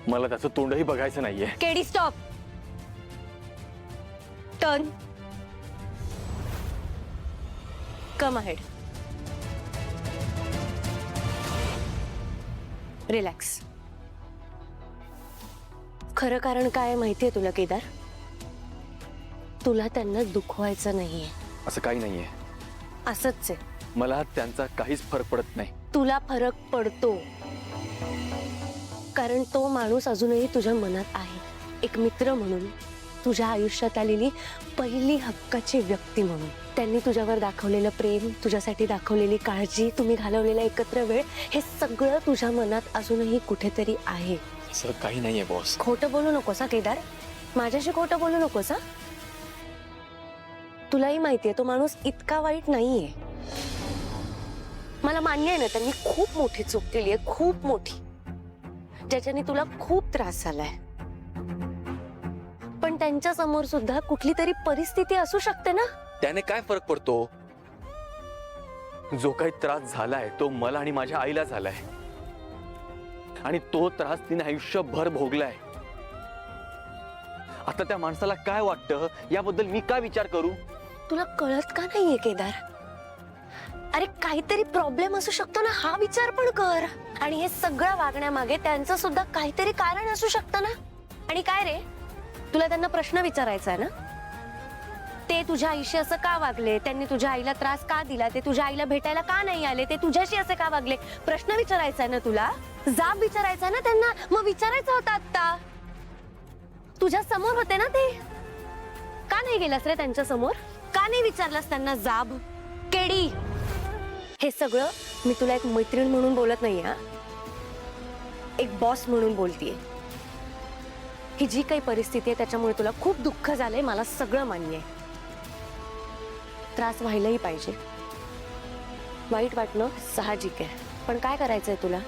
मला त्याचं तोंडही बघायचं नाहीये. KD stop. टर्न. कम अहेड. रिलॅक्स. खरं कारण काय माहितीये तुला केदार? तुला त्यांना दुखवायचं नाहीये. असं काही नाहीये. असंच आहे. मला त्यांचा काहीच फरक पडत नाही. तुला फरक पडतो, कारण तो माणूस अजूनही तुझ्या मनात आहे. एक मित्र म्हणून, तुझ्या आयुष्यात आलेली पहिली हक्काची व्यक्ती म्हणून. त्यांनी तुझ्यावर दाखवलेलं प्रेम, तुझ्यासाठी दाखवलेली काळजी, तुम्ही घालवलेला एकत्र वेळ, हे सगळं तुझ्या मनात अजूनही कुठेतरी आहे. असं काही नाहीये बॉस. खोटं बोलू नकोस हा केदार. माझ्याशी खोटं बोलू नकोस हा. तुलाही माहितीये तो माणूस इतका वाईट नाहीये. मला मान्य आहे ना, त्यांनी खूप मोठी चूक केली आहे, खूप मोठी, ज्याच्याने तुला खूप त्रास झालाय. पण त्यांच्या समोर सुद्धा कुठली तरी परिस्थिती असू शकते ना. त्याने काय फरक पडतो? जो काही त्रास झालाय तो मला आणि माझ्या आईला झालाय, आणि तो त्रास तिने आयुष्यभर भोगलाय. आता त्या माणसाला काय वाटतं याबद्दल मी काय विचार करू? तुला कळत का नाहीये केदार? अरे काहीतरी प्रॉब्लेम असू शकतो ना, हा विचार पण कर. आणि हे सगळं वागण्यामागे त्यांचं सुद्धा काहीतरी कारण असू शकतं ना. आणि काय रे, तुला त्यांना प्रश्न विचारायचा आहे ना? ते तुझ्या आईशी असं का वागले, त्यांनी तुझ्या आईला त्रास का दिला, ते तुझ्या आईला भेटायला का नाही आले, ते तुझ्याशी असे का वागले, प्रश्न विचारायचा आहे ना तुला. जाब विचारायचा ना त्यांना. मग विचारायचं होतं आता. तुझ्या समोर होते ना ते. का नाही गेलास रे त्यांच्या समोर? का नाही विचारलास त्यांना जाब? केडी, हे सगळं मी तुला एक मैत्रीण म्हणून बोलत नाहीये हा, एक बॉस म्हणून बोलतीये. ही जी काही परिस्थिती आहे त्याच्यामुळे तुला खूप दुःख झालंय, मला सगळं मान्य आहे. त्रास व्हायलाही पाहिजे, वाईट वाटणं साहजिक आहे. पण काय करायचंय तुला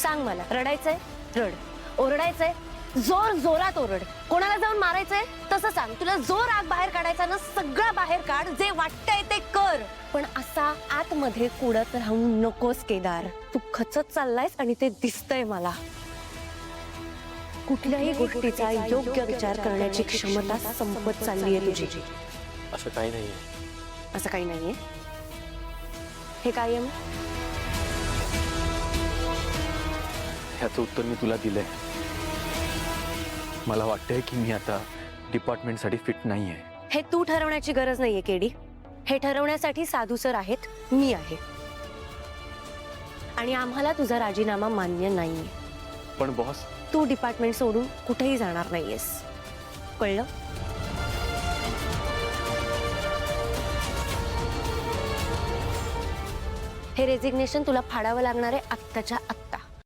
सांग मला? रडायचंय रड, ओरडायचंय जोर जोरात ओरड, कोणाला जाऊन मारायचंय तसं सांग. तुला जो राग बाहेर काढायचा ना सगळं बाहेर काढ, जे वाटतंय ते कर. पण असा आतमध्ये कुडत राहू नकोस केदार. तू खचत चाललायस आणि ते दिसतंय मला. कुठल्याही गोष्टीचा योग्य विचार करण्याची क्षमता संपत चालली आहे तुझी. असं काही नाहीये. असं काही नाहीये. हे काय आहे? ह्याचं उत्तर मी तुला दिलंय. मला वाटतंय की मी आता डिपार्टमेंटसाठी फिट नाहीये. हे तू ठरवण्याची गरज नाहीये केडी. हे ठरवण्यासाठी साधू सर आहेत, मी आहे. आणि आम्हाला तुझा राजीनामा मान्य नाहीये. पण बॉस, तू डिपार्टमेंट सोडून कुठेही जाणार नाहीयेस, कळलं? हे रेजिग्नेशन तुला फाडावं लागणार आहे आत्ताच्या आत्ता.